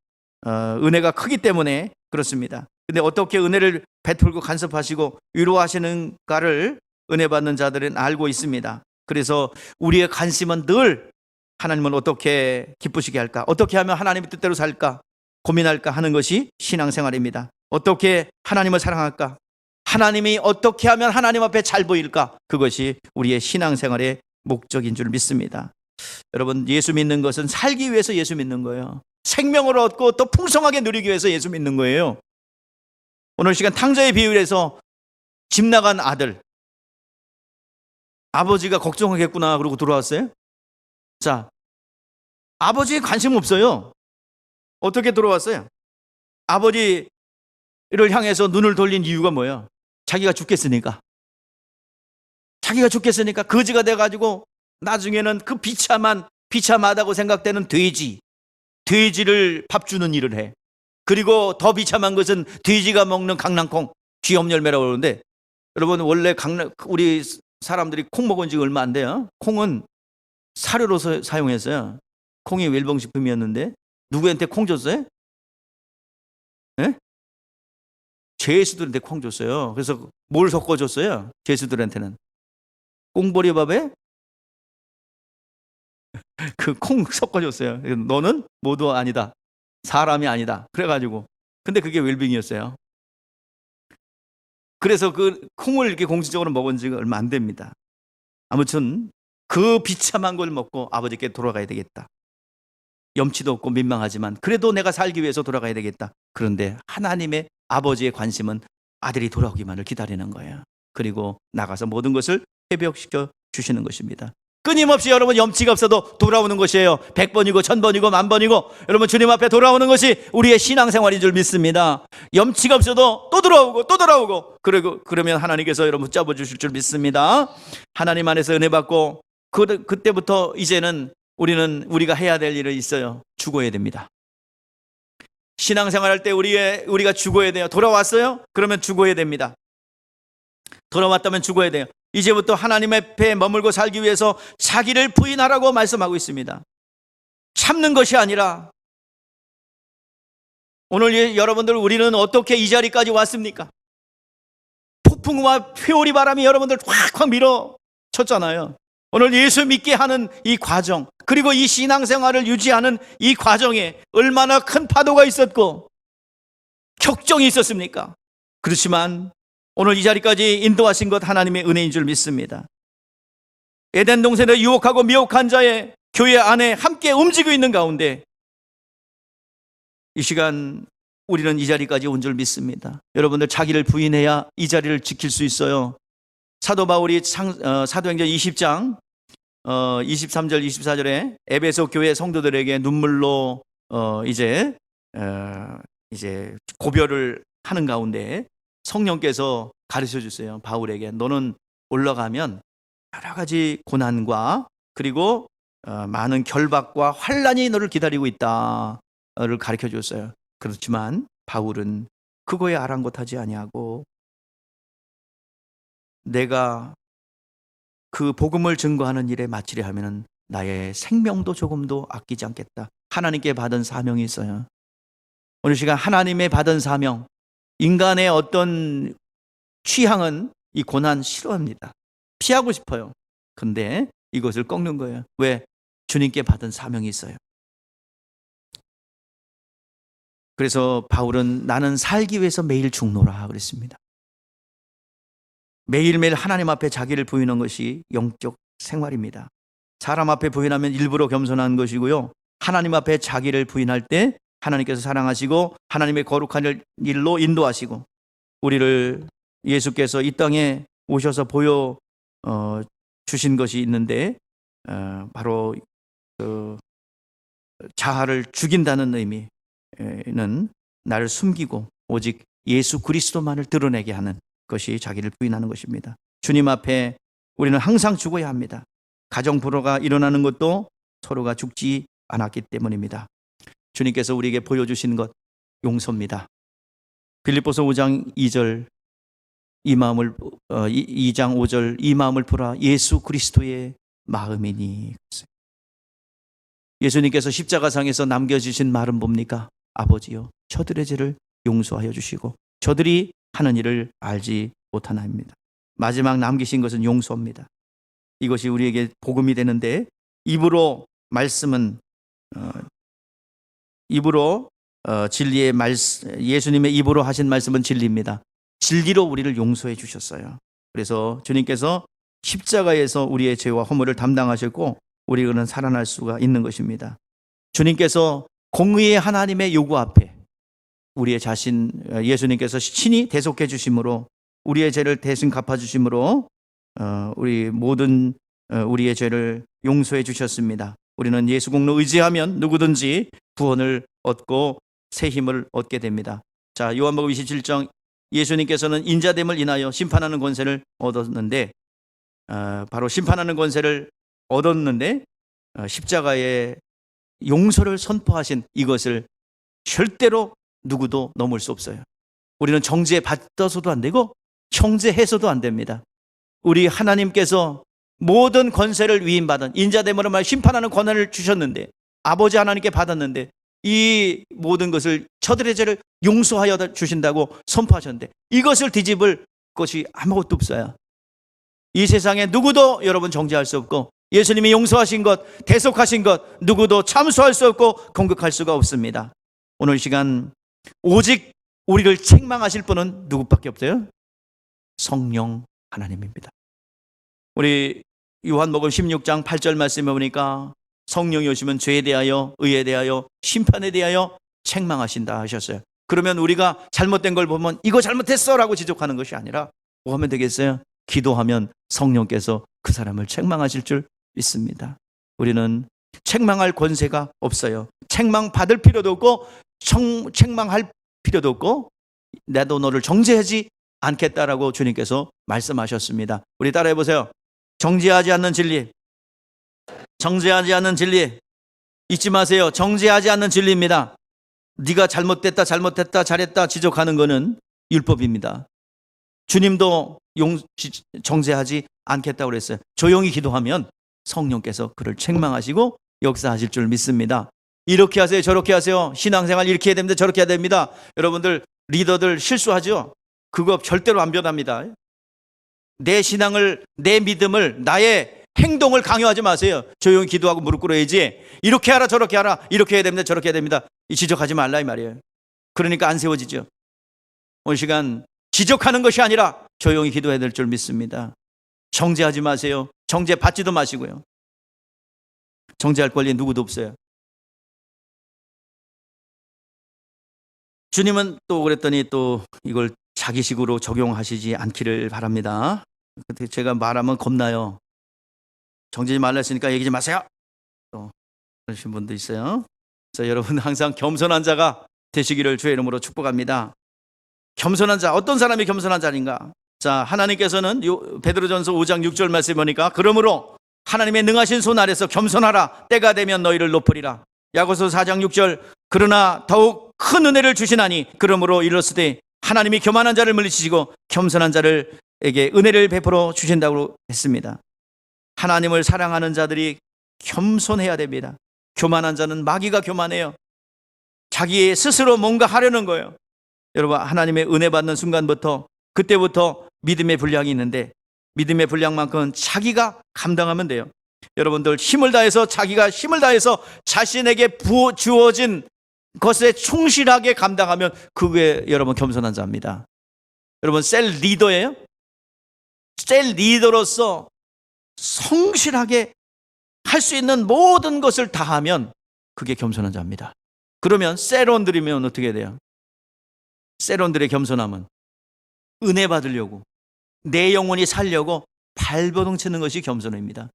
은혜가 크기 때문에 그렇습니다. 근데 어떻게 은혜를 베풀고 간섭하시고 위로하시는가를 은혜 받는 자들은 알고 있습니다. 그래서 우리의 관심은 늘 하나님은 어떻게 기쁘시게 할까? 어떻게 하면 하나님의 뜻대로 살까? 고민할까 하는 것이 신앙생활입니다. 어떻게 하나님을 사랑할까? 하나님이 어떻게 하면 하나님 앞에 잘 보일까? 그것이 우리의 신앙생활의 목적인 줄 믿습니다. 여러분 예수 믿는 것은 살기 위해서 예수 믿는 거예요. 생명을 얻고 또 풍성하게 누리기 위해서 예수 믿는 거예요. 오늘 시간 탕자의 비유에서 집 나간 아들, 아버지가 걱정하겠구나 그러고 들어왔어요. 자, 아버지에 관심 없어요. 어떻게 들어왔어요? 아버지를 향해서 눈을 돌린 이유가 뭐예요? 자기가 죽겠으니까 거지가 돼가지고 나중에는 그 비참하다고 생각되는 돼지를 밥 주는 일을 해. 그리고 더 비참한 것은 돼지가 먹는 강낭콩, 쥐엄열매라고 그러는데 여러분 원래 우리 사람들이 콩 먹은 지 얼마 안 돼요. 콩은 사료로 사용했어요. 콩이 웰봉식품이었는데 누구한테 콩 줬어요? 네? 죄수들한테 콩 줬어요. 그래서 뭘 섞어줬어요? 죄수들한테는 꽁보리밥에 그 콩 섞어줬어요. 너는 모두 아니다. 사람이 아니다. 그래가지고 근데 그게 웰빙이었어요. 그래서 그 콩을 이렇게 공식적으로 먹은 지가 얼마 안 됩니다. 아무튼 그 비참한 걸 먹고 아버지께 돌아가야 되겠다. 염치도 없고 민망하지만 그래도 내가 살기 위해서 돌아가야 되겠다. 그런데 하나님의 아버지의 관심은 아들이 돌아오기만을 기다리는 거예요. 그리고 나가서 모든 것을 회복시켜 주시는 것입니다. 끊임없이 여러분 염치가 없어도 돌아오는 것이에요. 100번이고 1000번이고 10,000번이고 여러분 주님 앞에 돌아오는 것이 우리의 신앙생활인 줄 믿습니다. 염치가 없어도 또 돌아오고 또 돌아오고 그러면 하나님께서 여러분 붙잡아 주실 줄 믿습니다. 하나님 안에서 은혜 받고 그때부터 이제는 우리가 해야 될 일이 있어요. 죽어야 됩니다. 신앙생활 할 때 우리가 죽어야 돼요. 돌아왔어요? 그러면 죽어야 됩니다. 돌아왔다면 죽어야 돼요. 이제부터 하나님 앞에 머물고 살기 위해서 자기를 부인하라고 말씀하고 있습니다. 참는 것이 아니라 오늘 여러분들 우리는 어떻게 이 자리까지 왔습니까? 폭풍과 회오리 바람이 여러분들 확확 밀어쳤잖아요. 오늘 예수 믿게 하는 이 과정, 그리고 이 신앙생활을 유지하는 이 과정에 얼마나 큰 파도가 있었고 격정이 있었습니까? 그렇지만 오늘 이 자리까지 인도하신 것 하나님의 은혜인 줄 믿습니다. 에덴 동산에 유혹하고 미혹한 자의 교회 안에 함께 움직이고 있는 가운데 이 시간 우리는 이 자리까지 온 줄 믿습니다. 여러분들 자기를 부인해야 이 자리를 지킬 수 있어요. 사도 바울이 사도행전 20장 23절 24절에 에베소 교회 성도들에게 눈물로 이제 고별을 하는 가운데 성령께서 가르쳐 주세요. 바울에게 너는 올라가면 여러 가지 고난과 그리고 많은 결박과 환난이 너를 기다리고 있다를 가르쳐 줬어요. 그렇지만 바울은 그거에 아랑곳하지 아니하고 내가 그 복음을 증거하는 일에 마치려 하면은 나의 생명도 조금도 아끼지 않겠다. 하나님께 받은 사명이 있어요. 오늘 시간 하나님의 받은 사명, 인간의 어떤 취향은 이 고난 싫어합니다. 피하고 싶어요. 근데 이것을 꺾는 거예요. 왜? 주님께 받은 사명이 있어요. 그래서 바울은 나는 살기 위해서 매일 죽노라 그랬습니다. 매일매일 하나님 앞에 자기를 부인하는 것이 영적 생활입니다. 사람 앞에 부인하면 일부러 겸손한 것이고요. 하나님 앞에 자기를 부인할 때 하나님께서 사랑하시고 하나님의 거룩한 일로 인도하시고 우리를 예수께서 이 땅에 오셔서 보여 주신 것이 있는데 바로 그 자아를 죽인다는 의미는 나를 숨기고 오직 예수 그리스도만을 드러내게 하는 것이 자기를 부인하는 것입니다. 주님 앞에 우리는 항상 죽어야 합니다. 가정 불화가 일어나는 것도 서로가 죽지 않았기 때문입니다. 주님께서 우리에게 보여주신 것 용서입니다. 빌립보서 5장 2절 2장 5절 이 마음을 풀어 예수 그리스도의 마음이니. 예수님께서 십자가상에서 남겨주신 말은 뭡니까? 아버지여 저들의 죄를 용서하여 주시고 저들이 하는 일을 알지 못하나입니다. 마지막 남기신 것은 용서입니다. 이것이 우리에게 복음이 되는데 입으로 말씀은 진리의 말씀, 예수님의 입으로 하신 말씀은 진리입니다. 진리로 우리를 용서해 주셨어요. 그래서 주님께서 십자가에서 우리의 죄와 허물을 담당하셨고 우리는 살아날 수가 있는 것입니다. 주님께서 공의의 하나님의 요구 앞에 우리의 자신 예수님께서 친히 대속해 주심으로 우리의 죄를 대신 갚아 주심으로 우리 모든 우리의 죄를 용서해 주셨습니다. 우리는 예수 공로 의지하면 누구든지 구원을 얻고 새 힘을 얻게 됩니다. 자, 요한복음 27장 예수님께서는 인자됨을 인하여 심판하는 권세를 얻었는데 바로 심판하는 권세를 얻었는데 십자가의 용서를 선포하신 이것을 절대로 누구도 넘을 수 없어요. 우리는 정죄 받아서도 안 되고 형제해서도 안 됩니다. 우리 하나님께서 모든 권세를 위임받은 인자됨으로 말 심판하는 권한을 주셨는데 아버지 하나님께 받았는데 이 모든 것을 저들의 죄를 용서하여 주신다고 선포하셨는데 이것을 뒤집을 것이 아무것도 없어요. 이 세상에 누구도 여러분 정죄할 수 없고 예수님이 용서하신 것, 대속하신 것 누구도 참수할 수 없고 공격할 수가 없습니다. 오늘 시간 오직 우리를 책망하실 분은 누구밖에 없어요? 성령 하나님입니다. 우리 요한복음 16장 8절 말씀에 보니까 성령이 오시면 죄에 대하여, 의에 대하여, 심판에 대하여 책망하신다 하셨어요. 그러면 우리가 잘못된 걸 보면 이거 잘못했어 라고 지적하는 것이 아니라 뭐 하면 되겠어요? 기도하면 성령께서 그 사람을 책망하실 줄 믿습니다. 우리는 책망할 권세가 없어요. 책망받을 필요도 없고 책망할 필요도 없고 나도 너를 정죄하지 않겠다라고 주님께서 말씀하셨습니다. 우리 따라해 보세요. 정죄하지 않는 진리, 정죄하지 않는 진리 잊지 마세요. 정죄하지 않는 진리입니다. 네가 잘못됐다, 잘못했다, 잘했다 지적하는 것은 율법입니다. 주님도 정죄하지 않겠다고 그랬어요. 조용히 기도하면 성령께서 그를 책망하시고 역사하실 줄 믿습니다. 이렇게 하세요, 저렇게 하세요, 신앙생활 이렇게 해야 됩니다, 저렇게 해야 됩니다. 여러분들 리더들 실수하죠? 그거 절대로 안 변합니다. 내 신앙을, 내 믿음을, 나의 행동을 강요하지 마세요. 조용히 기도하고 무릎 꿇어야지. 이렇게 하라, 저렇게 하라, 이렇게 해야 됩니다, 저렇게 해야 됩니다. 지적하지 말라 이 말이에요. 그러니까 안 세워지죠. 오늘 시간 지적하는 것이 아니라 조용히 기도해야 될 줄 믿습니다. 정죄하지 마세요. 정죄 받지도 마시고요. 정죄할 권리 누구도 없어요. 주님은 또 그랬더니 또 이걸 자기식으로 적용하시지 않기를 바랍니다. 제가 말하면 겁나요. 정죄지 말라 했으니까 얘기하지 마세요. 또 그러신 분도 있어요. 그래서 여러분 항상 겸손한 자가 되시기를 주의 이름으로 축복합니다. 겸손한 자, 어떤 사람이 겸손한 자인가? 자, 하나님께서는 베드로전서 5장 6절 말씀에 보니까 그러므로 하나님의 능하신 손 아래서 겸손하라. 때가 되면 너희를 높으리라. 야고보서 4장 6절 그러나 더욱 큰 은혜를 주시나니 그러므로 이르렀으되 하나님이 교만한 자를 물리치시고 겸손한 자들에게 은혜를 베풀어 주신다고 했습니다. 하나님을 사랑하는 자들이 겸손해야 됩니다. 교만한 자는 마귀가 교만해요. 자기 스스로 뭔가 하려는 거예요. 여러분 하나님의 은혜 받는 순간부터 그때부터 믿음의 분량이 있는데 믿음의 분량만큼은 자기가 감당하면 돼요. 여러분들 힘을 다해서 자기가 힘을 다해서 자신에게 주어진 것에 충실하게 감당하면 그게 여러분 겸손한 자입니다. 여러분 셀 리더예요. 셀 리더로서 성실하게 할 수 있는 모든 것을 다하면 그게 겸손한 자입니다. 그러면 셀원들이면 어떻게 돼요? 셀원들의 겸손함은 은혜 받으려고 내 영혼이 살려고 발버둥 치는 것이 겸손입니다.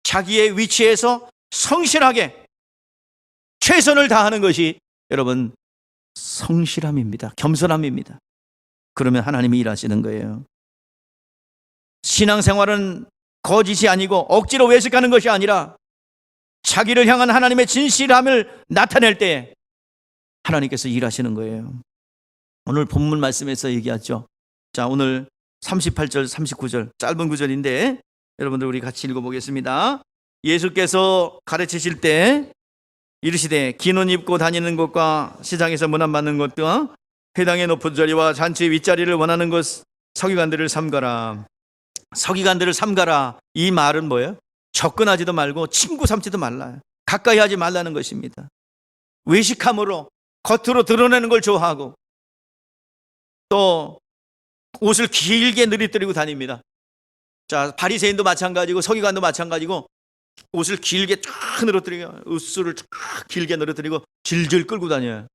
자기의 위치에서 성실하게 최선을 다하는 것이 여러분 성실함입니다. 겸손함입니다. 그러면 하나님이 일하시는 거예요. 신앙생활은 거짓이 아니고 억지로 외식하는 것이 아니라 자기를 향한 하나님의 진실함을 나타낼 때 하나님께서 일하시는 거예요. 오늘 본문 말씀에서 얘기하죠. 자, 오늘 38절 39절 짧은 구절인데 여러분들 우리 같이 읽어보겠습니다. 예수께서 가르치실 때 이르시되 긴 옷 입고 다니는 것과 시장에서 문안받는 것과 회당의 높은 자리와 잔치 윗자리를 원하는 것 서기관들을 삼가라. 서기관들을 삼가라. 이 말은 뭐예요? 접근하지도 말고 친구 삼지도 말라. 가까이 하지 말라는 것입니다. 외식함으로 겉으로 드러내는 걸 좋아하고 또 옷을 길게 늘어뜨리고 다닙니다. 자, 바리새인도 마찬가지고 서기관도 마찬가지고 옷을 길게 쫙 늘어뜨리고 옷수를 쫙 길게 늘어뜨리고 질질 끌고 다녀요.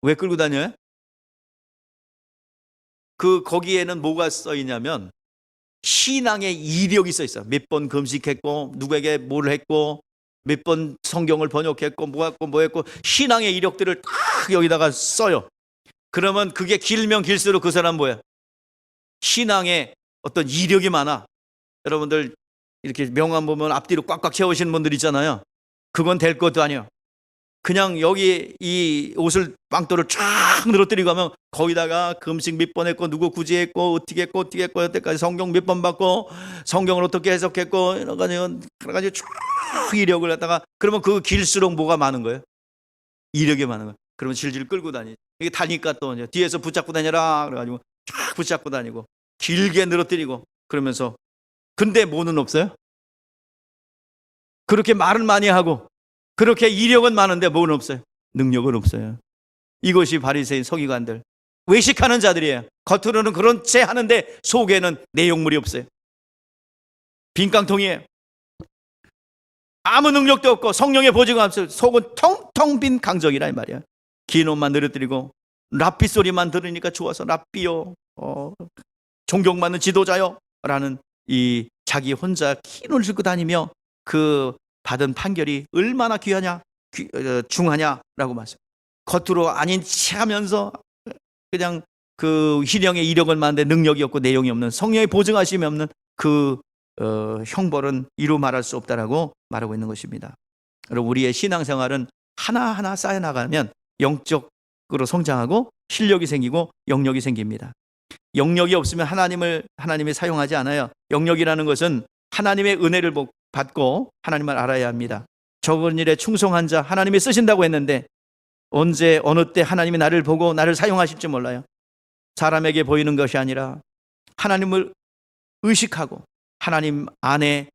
왜 끌고 다녀요? 거기에는 뭐가 써 있냐면 신앙의 이력이 써 있어요. 몇 번 금식했고 누구에게 뭘 했고 몇 번 성경을 번역했고 뭐 했고 신앙의 이력들을 딱 여기다가 써요. 그러면 그게 길면 길수록 그 사람 뭐야? 신앙의 어떤 이력이 많아. 여러분들 이렇게 명함 보면 앞뒤로 꽉꽉 채우시는 분들 있잖아요. 그건 될 것도 아니에요. 그냥 여기 이 옷을 빵도를 쫙 늘어뜨리고 하면 거기다가 금식 몇 번 했고 누구 구제했고 어떻게 했고 여태까지 성경 몇 번 받고 성경을 어떻게 해석했고 여러 가지 쫙 이력을 갖다가 그러면 그 길수록 뭐가 많은 거예요? 이력이 많은 거예요. 그러면 질질 끌고 다니죠. 이게 다니까 또 이제 뒤에서 붙잡고 다녀라 그래가지고 쫙 붙잡고 다니고 길게 늘어뜨리고 그러면서 근데 뭐는 없어요? 그렇게 말은 많이 하고 그렇게 이력은 많은데 뭐는 없어요? 능력은 없어요. 이것이 바리새인 서기관들 외식하는 자들이에요. 겉으로는 그런 채 하는데 속에는 내용물이 없어요. 빈깡통이에요. 아무 능력도 없고 성령의 보증이 없어요. 속은 텅텅 빈 강정이라 이 말이야. 긴 옷만 늘어뜨리고 랍비 소리만 들으니까 좋아서 랍비요, 존경받는 지도자요 라는 이 자기 혼자 긴 옷을 입고 다니며 그 받은 판결이 얼마나 중하냐라고 말씀. 겉으로 아닌 체 하면서 그냥 그 희령의 이력을 만드는 능력이 없고 내용이 없는, 성령의 보증하심이 없는 그 형벌은 이루 말할 수 없다라고 말하고 있는 것입니다. 여러분, 우리의 신앙생활은 하나하나 쌓여나가면 영적으로 성장하고 실력이 생기고 영역이 생깁니다. 영역이 없으면 하나님이 사용하지 않아요. 영역이라는 것은 하나님의 은혜를 받고 하나님을 알아야 합니다. 적은 일에 충성한 자 하나님이 쓰신다고 했는데 언제 어느 때 하나님이 나를 보고 나를 사용하실지 몰라요. 사람에게 보이는 것이 아니라 하나님을 의식하고 하나님 안에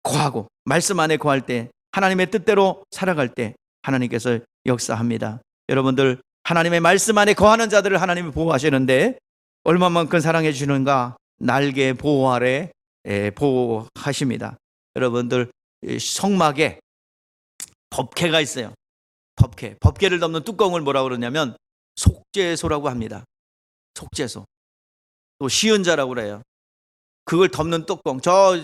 거하고 말씀 안에 거할 때, 하나님의 뜻대로 살아갈 때 하나님께서 역사합니다. 여러분들, 하나님의 말씀 안에 거하는 자들을 하나님이 보호하시는데 얼마만큼 사랑해 주시는가? 날개 보호 아래 보호하십니다. 여러분들, 성막에 법궤가 있어요. 법궤를 덮는 뚜껑을 뭐라고 그러냐면 속죄소라고 합니다. 속죄소. 또 시은자라고 그래요. 그걸 덮는 뚜껑. 저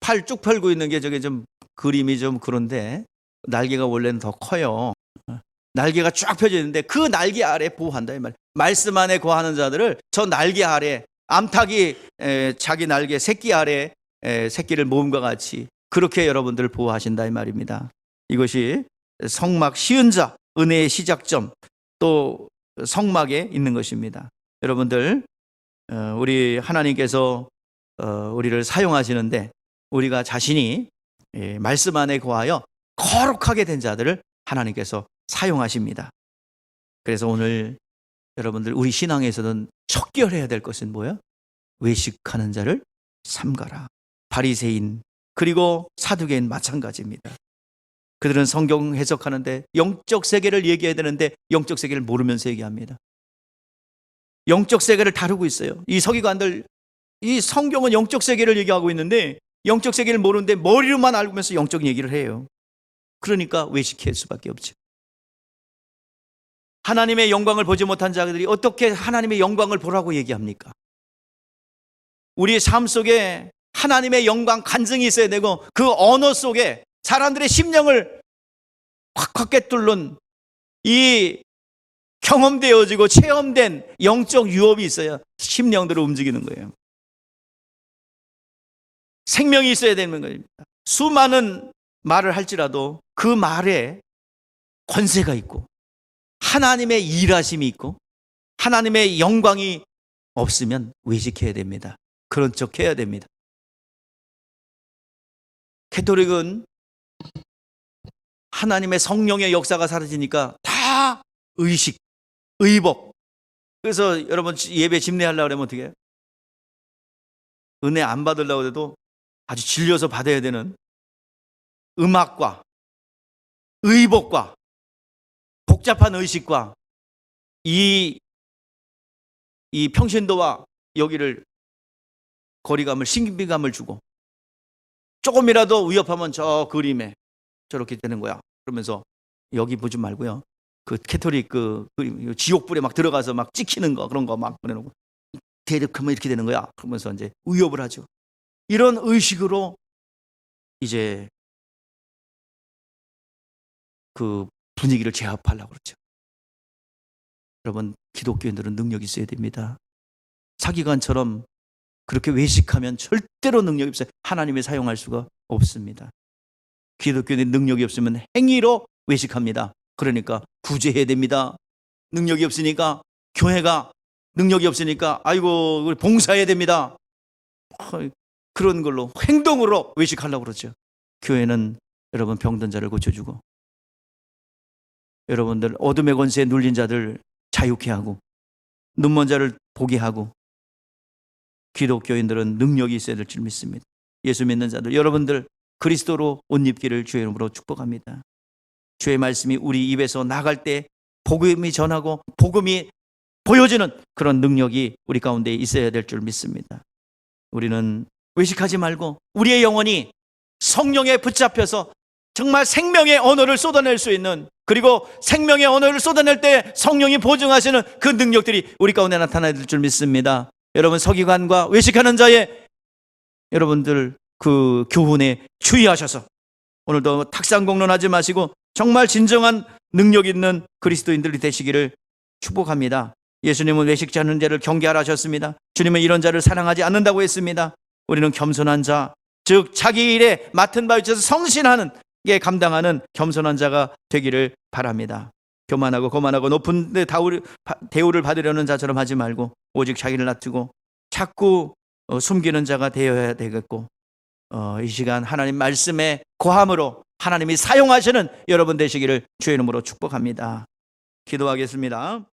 팔 쭉 펼고 있는 게 저게 좀 그림이 좀 그런데 날개가 원래는 더 커요. 날개가 쫙 펴져 있는데 그 날개 아래 보호한다 이 말. 말씀 안에 거하는 자들을 저 날개 아래, 암탉이 자기 날개 새끼 아래 새끼를 모음과 같이 그렇게 여러분들을 보호하신다 이 말입니다. 이것이 성막 시은자, 은혜의 시작점, 또 성막에 있는 것입니다. 여러분들, 우리 하나님께서 우리를 사용하시는데 우리가 자신이 말씀 안에 거하여 거룩하게 된 자들을 하나님께서 사용하십니다. 그래서 오늘 여러분들, 우리 신앙에서는 척결해야 될 것은 뭐예요? 외식하는 자를 삼가라. 바리새인 그리고 사두개인 마찬가지입니다. 그들은 성경 해석하는데 영적 세계를 얘기해야 되는데 영적 세계를 모르면서 얘기합니다. 영적 세계를 다루고 있어요. 이 서기관들, 이 성경은 영적 세계를 얘기하고 있는데 영적 세계를 모르는데 머리로만 알면서 영적 얘기를 해요. 그러니까 외식할 수밖에 없죠. 하나님의 영광을 보지 못한 자들이 어떻게 하나님의 영광을 보라고 얘기합니까? 우리의 삶 속에 하나님의 영광 간증이 있어야 되고 그 언어 속에 사람들의 심령을 확확 꿰뚫는 이 경험되어지고 체험된 영적 유업이 있어야 심령들을 움직이는 거예요. 생명이 있어야 되는 겁니다. 수많은 말을 할지라도 그 말에 권세가 있고 하나님의 일하심이 있고 하나님의 영광이 없으면 외식해야 됩니다. 그런 척 해야 됩니다. 캐톨릭은 하나님의 성령의 역사가 사라지니까 다 의식, 의복. 그래서 여러분 예배 집례하려고 그러면 어떻게 해요? 은혜 안 받으려고 해도 아주 질려서 받아야 되는 음악과 의복과 복잡한 의식과 이 평신도와 여기를 거리감을, 신비감을 주고 조금이라도 위협하면 저 그림에 저렇게 되는 거야. 그러면서 여기 보지 말고요. 그 캐톨릭 그 지옥불에 막 들어가서 막 찍히는 거 그런 거 막 보내놓고 대륙하면 이렇게 되는 거야. 그러면서 이제 위협을 하죠. 이런 의식으로 이제 그 분위기를 제압하려고 그러죠. 여러분, 기독교인들은 능력이 있어야 됩니다. 사기관처럼 그렇게 외식하면 절대로 능력이 없어요. 하나님이 사용할 수가 없습니다. 기독교인의 능력이 없으면 행위로 외식합니다. 그러니까 구제해야 됩니다. 능력이 없으니까 교회가 능력이 없으니까 아이고 우리 봉사해야 됩니다. 그런 걸로 행동으로 외식하려고 그러죠. 교회는 여러분 병든 자를 고쳐주고 여러분들 어둠의 권세에 눌린 자들 자유케 하고 눈먼 자를 보게 하고 기독교인들은 능력이 있어야 될 줄 믿습니다. 예수 믿는 자들 여러분들 그리스도로 옷 입기를 주의 이름으로 축복합니다. 주의 말씀이 우리 입에서 나갈 때 복음이 전하고 복음이 보여지는 그런 능력이 우리 가운데 있어야 될 줄 믿습니다. 우리는 외식하지 말고 우리의 영혼이 성령에 붙잡혀서 정말 생명의 언어를 쏟아낼 수 있는, 그리고 생명의 언어를 쏟아낼 때 성령이 보증하시는 그 능력들이 우리 가운데 나타나야 될 줄 믿습니다. 여러분, 서기관과 외식하는 자의 여러분들 그 교훈에 주의하셔서 오늘도 탁상공론하지 마시고 정말 진정한 능력 있는 그리스도인들이 되시기를 축복합니다. 예수님은 외식지 않는 자를 경계하라 하셨습니다. 주님은 이런 자를 사랑하지 않는다고 했습니다. 우리는 겸손한 자, 즉 자기 일에 맡은 바에 있어서 성실하는 게 감당하는 겸손한 자가 되기를 바랍니다. 교만하고 거만하고 높은 데 대우를 받으려는 자처럼 하지 말고 오직 자기를 낮추고 자꾸 숨기는 자가 되어야 되겠고, 이 시간 하나님 말씀의 고함으로 하나님이 사용하시는 여러분 되시기를 주의 이름으로 축복합니다. 기도하겠습니다.